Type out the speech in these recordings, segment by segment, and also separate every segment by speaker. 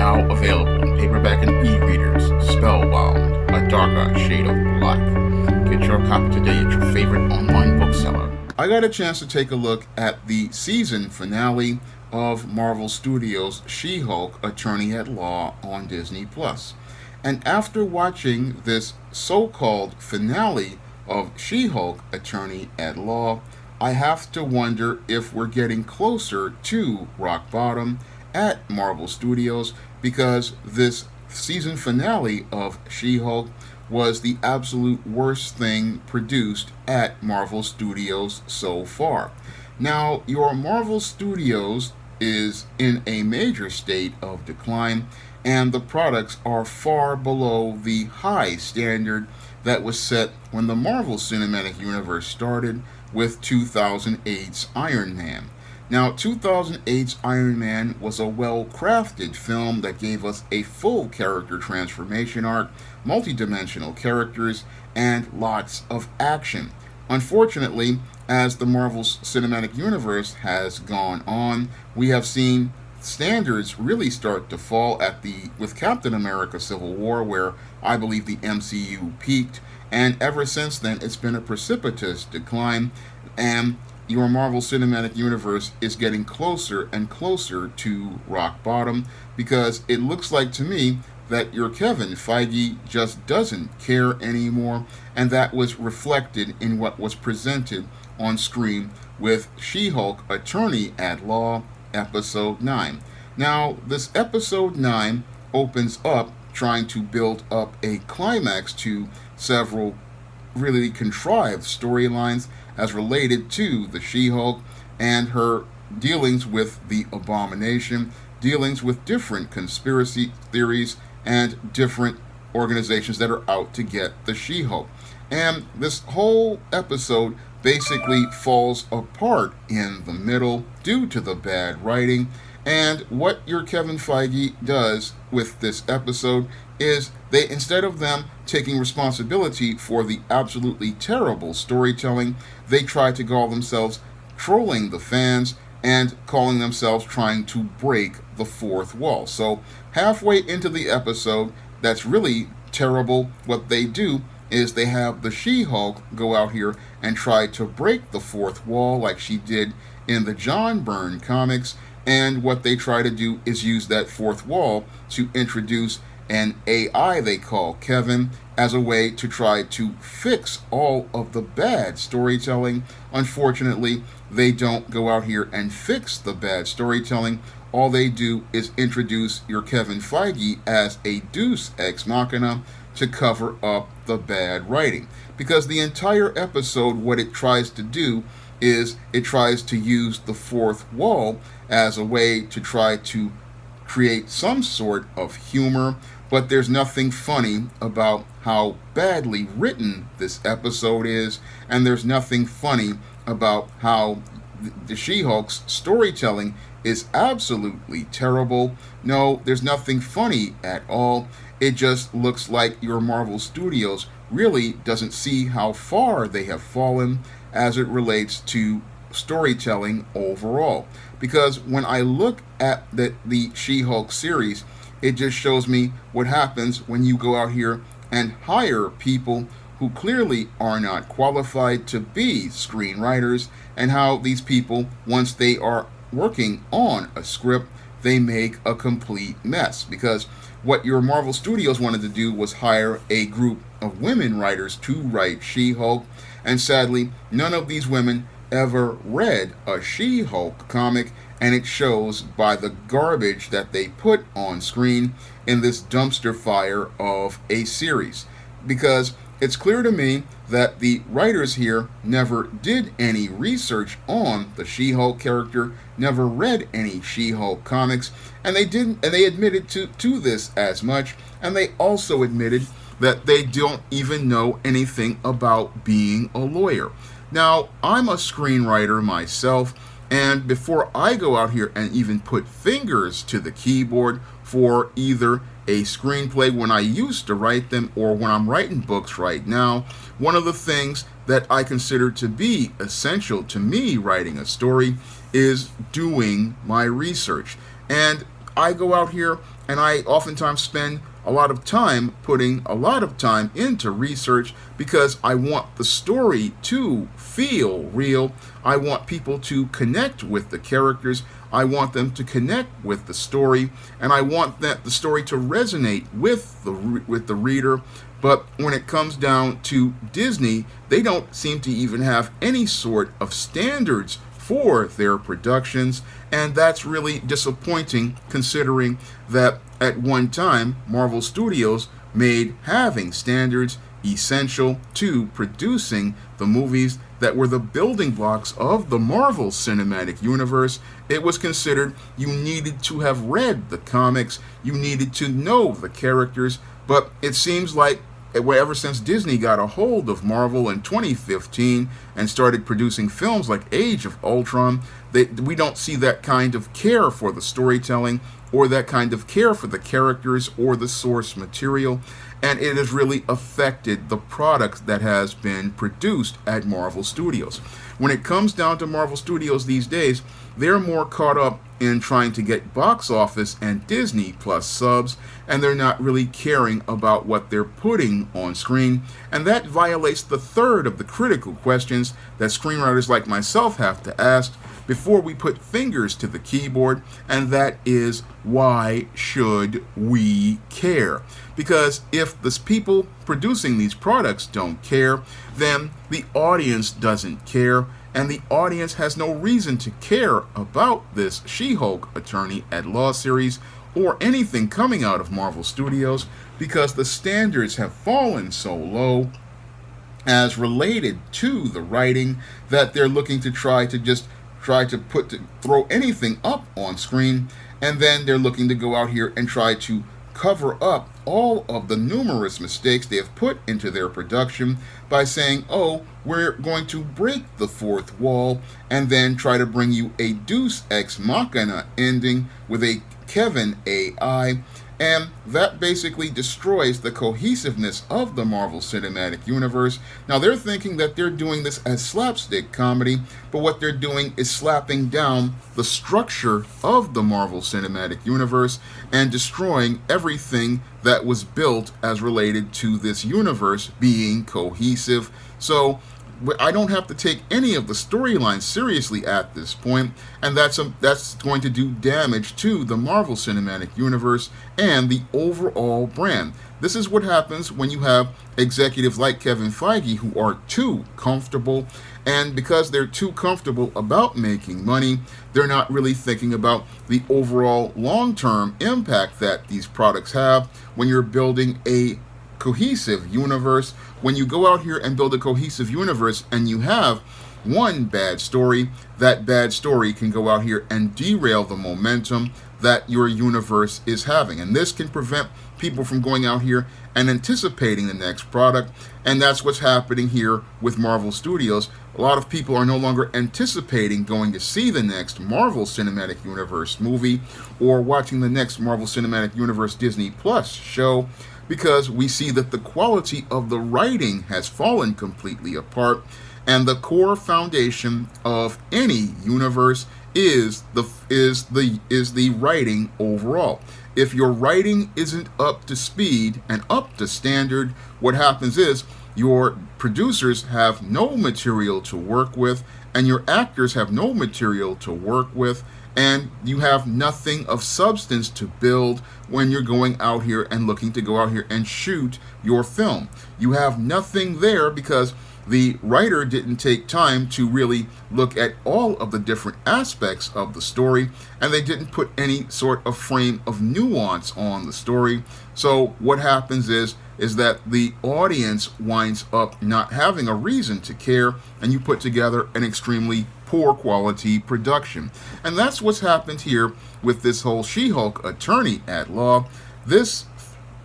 Speaker 1: now available in paperback and e-readers. Spellbound, A Darker Shade of Black. Get your copy today at your favorite online bookseller. I got a chance to take a look at the season finale of Marvel Studios' She-Hulk Attorney at Law on Disney+. And after watching this so-called finale of She-Hulk Attorney at Law, I have to wonder if we're getting closer to rock bottom at Marvel Studios, because this season finale of She-Hulk was the absolute worst thing produced at Marvel Studios so far. Now, your Marvel Studios is in a major state of decline, and the products are far below the high standard that was set when the Marvel Cinematic Universe started with 2008's Iron Man. Now, 2008's Iron Man was a well-crafted film that gave us a full character transformation arc, multi-dimensional characters, and lots of action. Unfortunately, as the Marvel Cinematic Universe has gone on, we have seen standards really start to fall with Captain America Civil War, where I believe the MCU peaked, and ever since then it's been a precipitous decline, and your Marvel Cinematic Universe is getting closer and closer to rock bottom, because it looks like to me that your Kevin Feige just doesn't care anymore, and that was reflected in what was presented on screen with She-Hulk Attorney at Law Episode 9. Now, this Episode 9 opens up trying to build up a climax to several really contrived storylines as related to the She-Hulk and her dealings with the Abomination, dealings with different conspiracy theories and different organizations that are out to get the She-Hulk. And this whole episode basically falls apart in the middle due to the bad writing. And what your Kevin Feige does with this episode is instead of them taking responsibility for the absolutely terrible storytelling, they try to call themselves trolling the fans and calling themselves trying to break the fourth wall. So halfway into the episode, that's really terrible. What they do is they have the She-Hulk go out here and try to break the fourth wall like she did in the John Byrne comics, and what they try to do is use that fourth wall to introduce an AI they call Kevin as a way to try to fix all of the bad storytelling. Unfortunately, they don't go out here and fix the bad storytelling. All they do is introduce your Kevin Feige as a deus ex machina to cover up the bad writing. Because the entire episode, what it tries to do is it tries to use the fourth wall as a way to try to create some sort of humor, but there's nothing funny about how badly written this episode is, and there's nothing funny about how the She-Hulk's storytelling is absolutely terrible. No, there's nothing funny at all. It just looks like your Marvel Studios really doesn't see how far they have fallen as it relates to storytelling overall. Because when I look at the She-Hulk series, it just shows me what happens when you go out here and hire people who clearly are not qualified to be screenwriters, and how these people, once they are working on a script, they make a complete mess. Because what your Marvel Studios wanted to do was hire a group of women writers to write She-Hulk, and sadly, none of these women ever read a She-Hulk comic, and it shows by the garbage that they put on screen in this dumpster fire of a series. Because it's clear to me that the writers here never did any research on the She-Hulk character, never read any She-Hulk comics, and they admitted to this as much, and they also admitted that they don't even know anything about being a lawyer. Now, I'm a screenwriter myself, and before I go out here and even put fingers to the keyboard for either a screenplay when I used to write them or when I'm writing books right now, one of the things that I consider to be essential to me writing a story is doing my research. And I go out here and I oftentimes spend a lot of time putting a lot of time into research because I want the story to feel real. I want people to connect with the characters. I want them to connect with the story, and I want the story to resonate with the reader. But when it comes down to Disney, they don't seem to even have any sort of standards for their productions, and that's really disappointing considering that at one time Marvel Studios made having standards essential to producing the movies that were the building blocks of the Marvel Cinematic Universe. It was considered you needed to have read the comics, you needed to know the characters, but it seems like ever since Disney got a hold of Marvel in 2015 and started producing films like Age of Ultron, we don't see that kind of care for the storytelling or that kind of care for the characters or the source material, and it has really affected the product that has been produced at Marvel Studios. When it comes down to Marvel Studios these days, they're more caught up in trying to get box office and Disney Plus subs, and they're not really caring about what they're putting on screen, and that violates the third of the critical questions that screenwriters like myself have to ask before we put fingers to the keyboard, and that is, why should we care? Because if the people producing these products don't care, then the audience doesn't care, and the audience has no reason to care about this She-Hulk Attorney at Law series or anything coming out of Marvel Studios, because the standards have fallen so low as related to the writing that they're looking to try to throw anything up on screen, and then they're looking to go out here and try to cover up all of the numerous mistakes they have put into their production by saying, oh, we're going to break the fourth wall, and then try to bring you a Deus Ex Machina ending with a Kevin AI, and that basically destroys the cohesiveness of the Marvel Cinematic Universe. Now, they're thinking that they're doing this as slapstick comedy, but what they're doing is slapping down the structure of the Marvel Cinematic Universe and destroying everything that was built as related to this universe being cohesive. So I don't have to take any of the storylines seriously at this point, and that's going to do damage to the Marvel Cinematic Universe and the overall brand. This is what happens when you have executives like Kevin Feige who are too comfortable, and because they're too comfortable about making money, they're not really thinking about the overall long-term impact that these products have when you're building a cohesive universe. When you go out here and build a cohesive universe and you have one bad story, that bad story can go out here and derail the momentum that your universe is having. And this can prevent people from going out here and anticipating the next product. And that's what's happening here with Marvel Studios. A lot of people are no longer anticipating going to see the next Marvel Cinematic Universe movie or watching the next Marvel Cinematic Universe Disney Plus show, because we see that the quality of the writing has fallen completely apart, and the core foundation of any universe is the writing overall. If your writing isn't up to speed and up to standard, what happens is your producers have no material to work with, and your actors have no material to work with, and you have nothing of substance to build when you're going out here and looking to go out here and shoot your film. You have nothing there because the writer didn't take time to really look at all of the different aspects of the story, and they didn't put any sort of frame of nuance on the story. So what happens is that the audience winds up not having a reason to care, and you put together an extremely poor quality production. And that's what's happened here with this whole She-Hulk Attorney at Law. This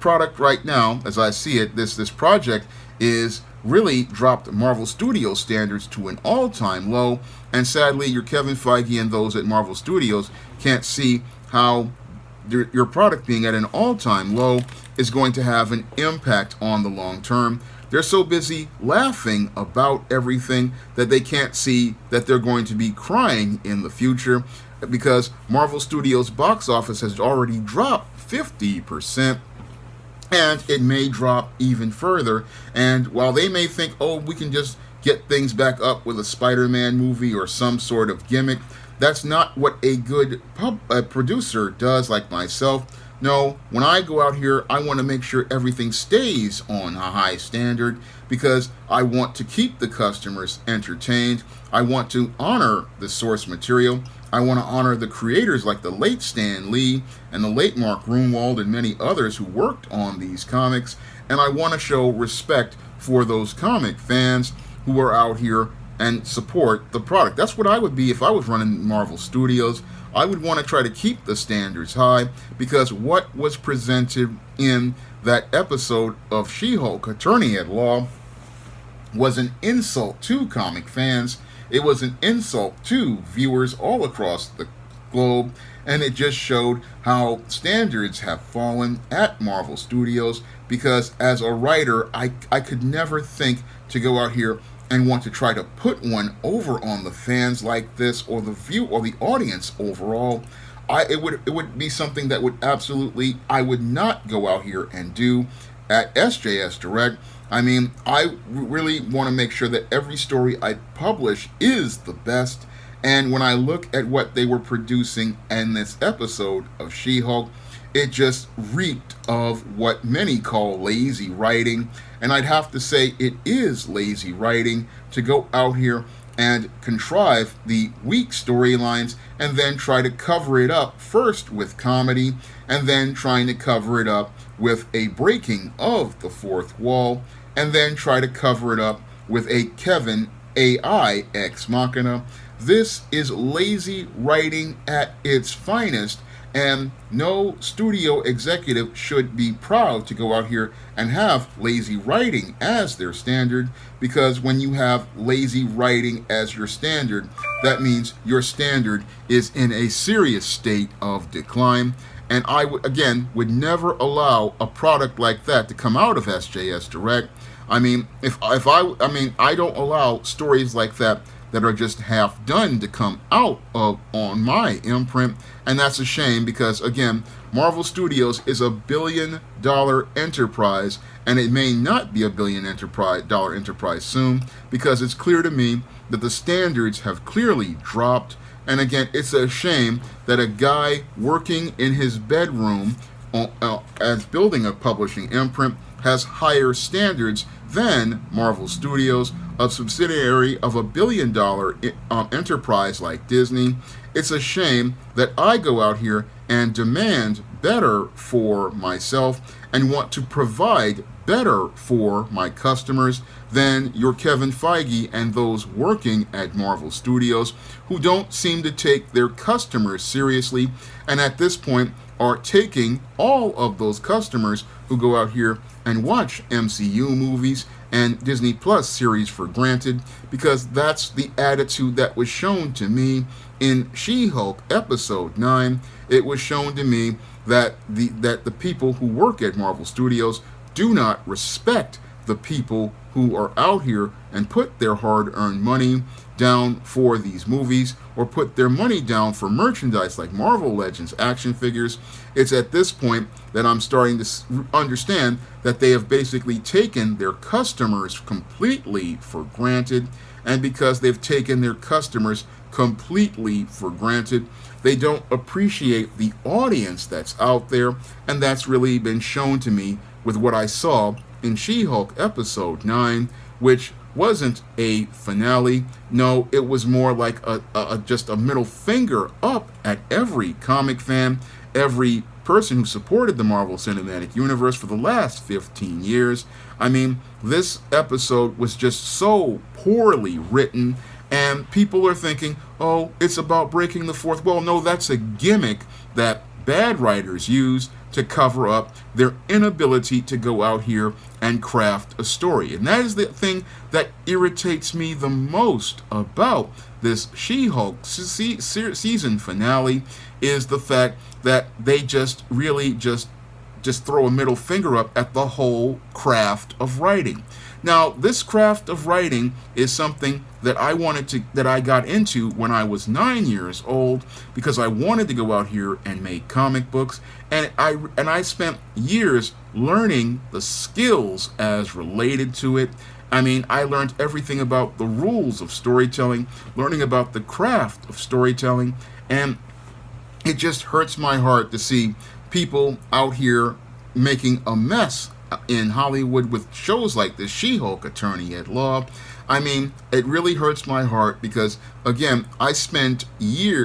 Speaker 1: product right now, as I see it, this project is really dropped Marvel Studios standards to an all-time low, and sadly your Kevin Feige and those at Marvel Studios can't see how your product being at an all-time low is going to have an impact on the long term. They're so busy laughing about everything that they can't see that they're going to be crying in the future, because Marvel Studios box office has already dropped 50%. And it may drop even further. And while they may think, oh, we can just get things back up with a Spider-Man movie or some sort of gimmick, that's not what a good producer does, like myself. No, when I go out here, I want to make sure everything stays on a high standard because I want to keep the customers entertained. I want to honor the source material. I want to honor the creators like the late Stan Lee and the late Mark Gruenwald and many others who worked on these comics. And I want to show respect for those comic fans who are out here and support the product. That's what I would be if I was running Marvel Studios. I would want to try to keep the standards high because what was presented in that episode of She-Hulk Attorney at Law was an insult to comic fans. It was an insult to viewers all across the globe, and it just showed how standards have fallen at Marvel Studios because as a writer, I could never think to go out here and want to try to put one over on the fans like this or the view or the audience overall. It would be something that would absolutely I would not go out here and do at SJS Direct. I mean, I really want to make sure that every story I publish is the best. And when I look at what they were producing in this episode of She-Hulk, it just reeked of what many call lazy writing. And I'd have to say it is lazy writing to go out here and contrive the weak storylines and then try to cover it up first with comedy and then trying to cover it up with a breaking of the fourth wall and then try to cover it up with a Kevin AI ex machina. This is lazy writing at its finest, and no studio executive should be proud to go out here and have lazy writing as their standard, because when you have lazy writing as your standard, that means your standard is in a serious state of decline. And I would never allow a product like that to come out of SJS Direct. I mean, I don't allow stories like that are just half done to come out of on my imprint, and that's a shame because again, Marvel Studios is a $1 billion enterprise, and it may not be a $1 billion dollar enterprise soon because it's clear to me that the standards have clearly dropped. And again, it's a shame that a guy working in his bedroom as building a publishing imprint has higher standards than Marvel Studios, a subsidiary of a $1 billion enterprise like Disney. It's a shame that I go out here and demand better for myself and want to provide better for my customers than your Kevin Feige and those working at Marvel Studios who don't seem to take their customers seriously, and at this point are taking all of those customers who go out here and watch MCU movies and Disney Plus series for granted, because that's the attitude that was shown to me in She-Hulk episode 9. It was shown to me that the people who work at Marvel Studios do not respect the people who are out here and put their hard-earned money down for these movies or put their money down for merchandise like Marvel Legends action figures. It's at this point that I'm starting to understand that they have basically taken their customers completely for granted, and because they've taken their customers completely for granted, they don't appreciate the audience that's out there, and that's really been shown to me with what I saw in She-Hulk episode 9, which wasn't a finale. No, it was more like just a middle finger up at every comic fan, every person who supported the Marvel Cinematic Universe for the last 15 years. I mean, this episode was just so poorly written, and people are thinking, oh, it's about breaking the fourth wall. No, that's a gimmick that bad writers use to cover up their inability to go out here and craft a story. And that is the thing that irritates me the most about this She-Hulk season finale, is the fact that they just really just throw a middle finger up at the whole craft of writing. Now, this craft of writing is something that I got into when I was 9 years old, because I wanted to go out here and make comic books, and I spent years learning the skills as related to it. I mean, I learned everything about the rules of storytelling, learning about the craft of storytelling, and it just hurts my heart to see people out here making a mess in Hollywood with shows like the She-Hulk Attorney at Law. I mean, it really hurts my heart because, again, I spent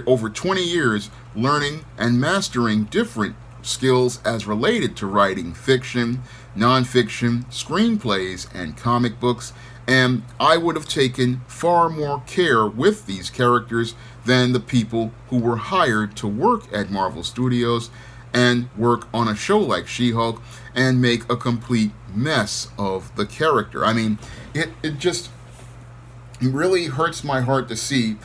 Speaker 1: over 20 years learning and mastering different skills as related to writing fiction, nonfiction, screenplays, and comic books, and I would have taken far more care with these characters than the people who were hired to work at Marvel Studios and work on a show like She-Hulk and make a complete mess of the character. I mean, it just really hurts my heart to see,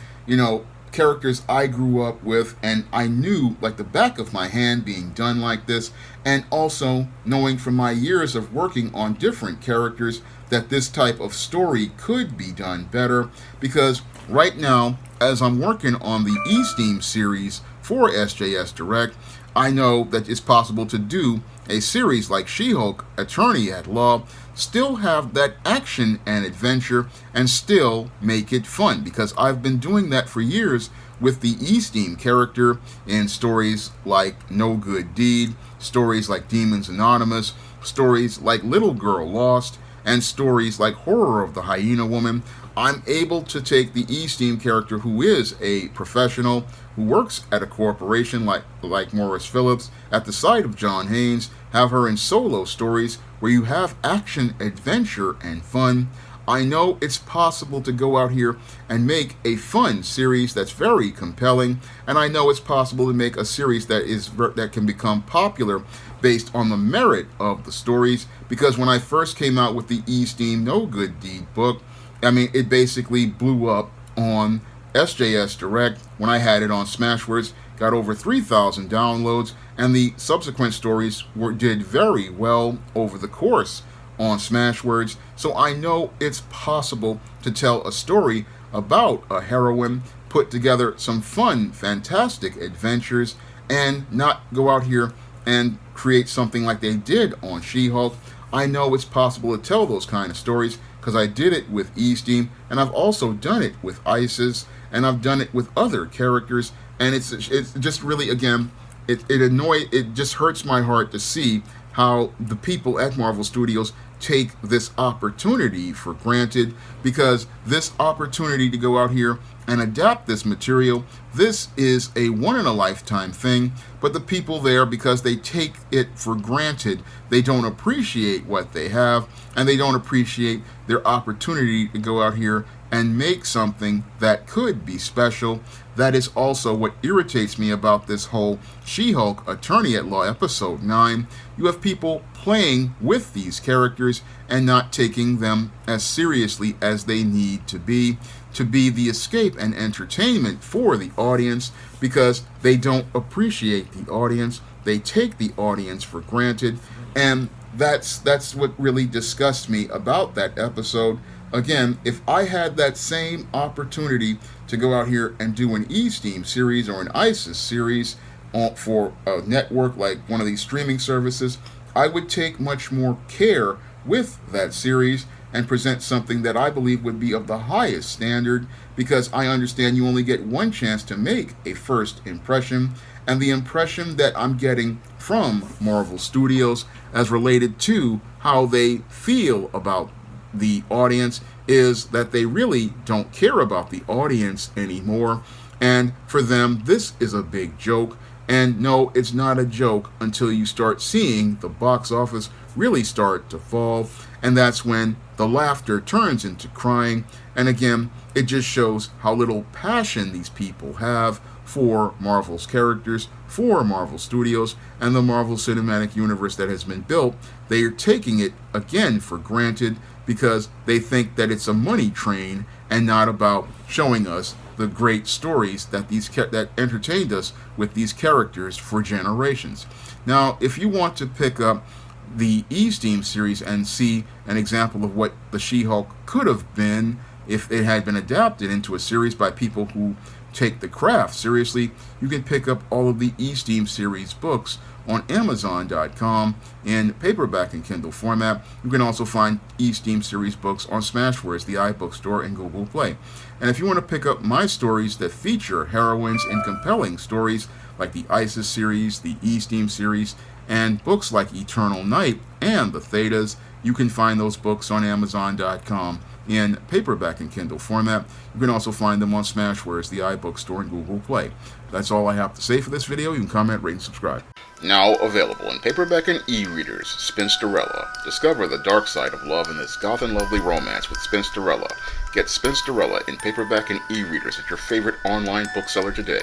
Speaker 1: characters I grew up with and I knew like the back of my hand being done like this, and also knowing from my years of working on different characters that this type of story could be done better. Because right now, as I'm working on the E-Steam series for SJS Direct, I know that it's possible to do a series like She-Hulk Attorney at Law, still have that action and adventure, and still make it fun, because I've been doing that for years with the E-Steam character in stories like No Good Deed, stories like Demons Anonymous, stories like Little Girl Lost, and stories like Horror of the Hyena Woman. I'm able to take the E-Steam character, who is a professional, who works at a corporation like Morris Phillips, at the side of John Haynes, have her in solo stories where you have action, adventure, and fun. I know it's possible to go out here and make a fun series that's very compelling, and I know it's possible to make a series that can become popular based on the merit of the stories, because when I first came out with the E-Steam No Good Deed book, I mean, it basically blew up on SJS Direct. When I had it on Smashwords, got over 3,000 downloads, and the subsequent stories did very well over the course on Smashwords. So I know it's possible to tell a story about a heroine, put together some fun, fantastic adventures, and not go out here and create something like they did on She-Hulk. I know it's possible to tell those kind of stories because I did it with E-Steam, and I've also done it with ISIS, and I've done it with other characters, and it's just really, again, it just hurts my heart to see how the people at Marvel Studios take this opportunity for granted, because this opportunity to go out here and adapt this material, this is a one-in-a-lifetime thing, but the people there, because they take it for granted, they don't appreciate what they have, and they don't appreciate their opportunity to go out here and make something that could be special. That is also what irritates me about this whole She-Hulk Attorney at Law episode 9. You have people playing with these characters and not taking them as seriously as they need to be the escape and entertainment for the audience, because they don't appreciate the audience. They take the audience for granted, and that's what really disgusts me about that episode. Again, if I had that same opportunity to go out here and do an E-Steam series or an ISIS series for a network like one of these streaming services, I would take much more care with that series and present something that I believe would be of the highest standard, because I understand you only get one chance to make a first impression, and the impression that I'm getting from Marvel Studios as related to how they feel about the audience is that they really don't care about the audience anymore, and for them this is a big joke. And no, it's not a joke until you start seeing the box office really start to fall, and that's when the laughter turns into crying. And again, it just shows how little passion these people have for Marvel's characters, for Marvel Studios, and the Marvel Cinematic Universe that has been built. They are taking it, again, for granted, because they think that it's a money train and not about showing us the great stories that that entertained us with these characters for generations. Now, if you want to pick up the E-Steam series and see an example of what the She-Hulk could have been if it had been adapted into a series by people who take the craft seriously, you can pick up all of the E-Steam series books on Amazon.com in paperback and Kindle format. You can also find E-Steam series books on Smashwords, the iBookstore, and Google Play. And if you want to pick up my stories that feature heroines in compelling stories like the ISIS series, the E-Steam series, and books like Eternal Night and the Thetas, you can find those books on Amazon.com in paperback and Kindle format. You can also find them on Smashwords, the iBookstore, and Google Play. That's all I have to say for this video. You can comment, rate, and subscribe. Now available in paperback and e-readers, Spinsterella. Discover the dark side of love in this goth and lovely romance with Spinsterella. Get Spinsterella in paperback and e-readers at your favorite online bookseller today.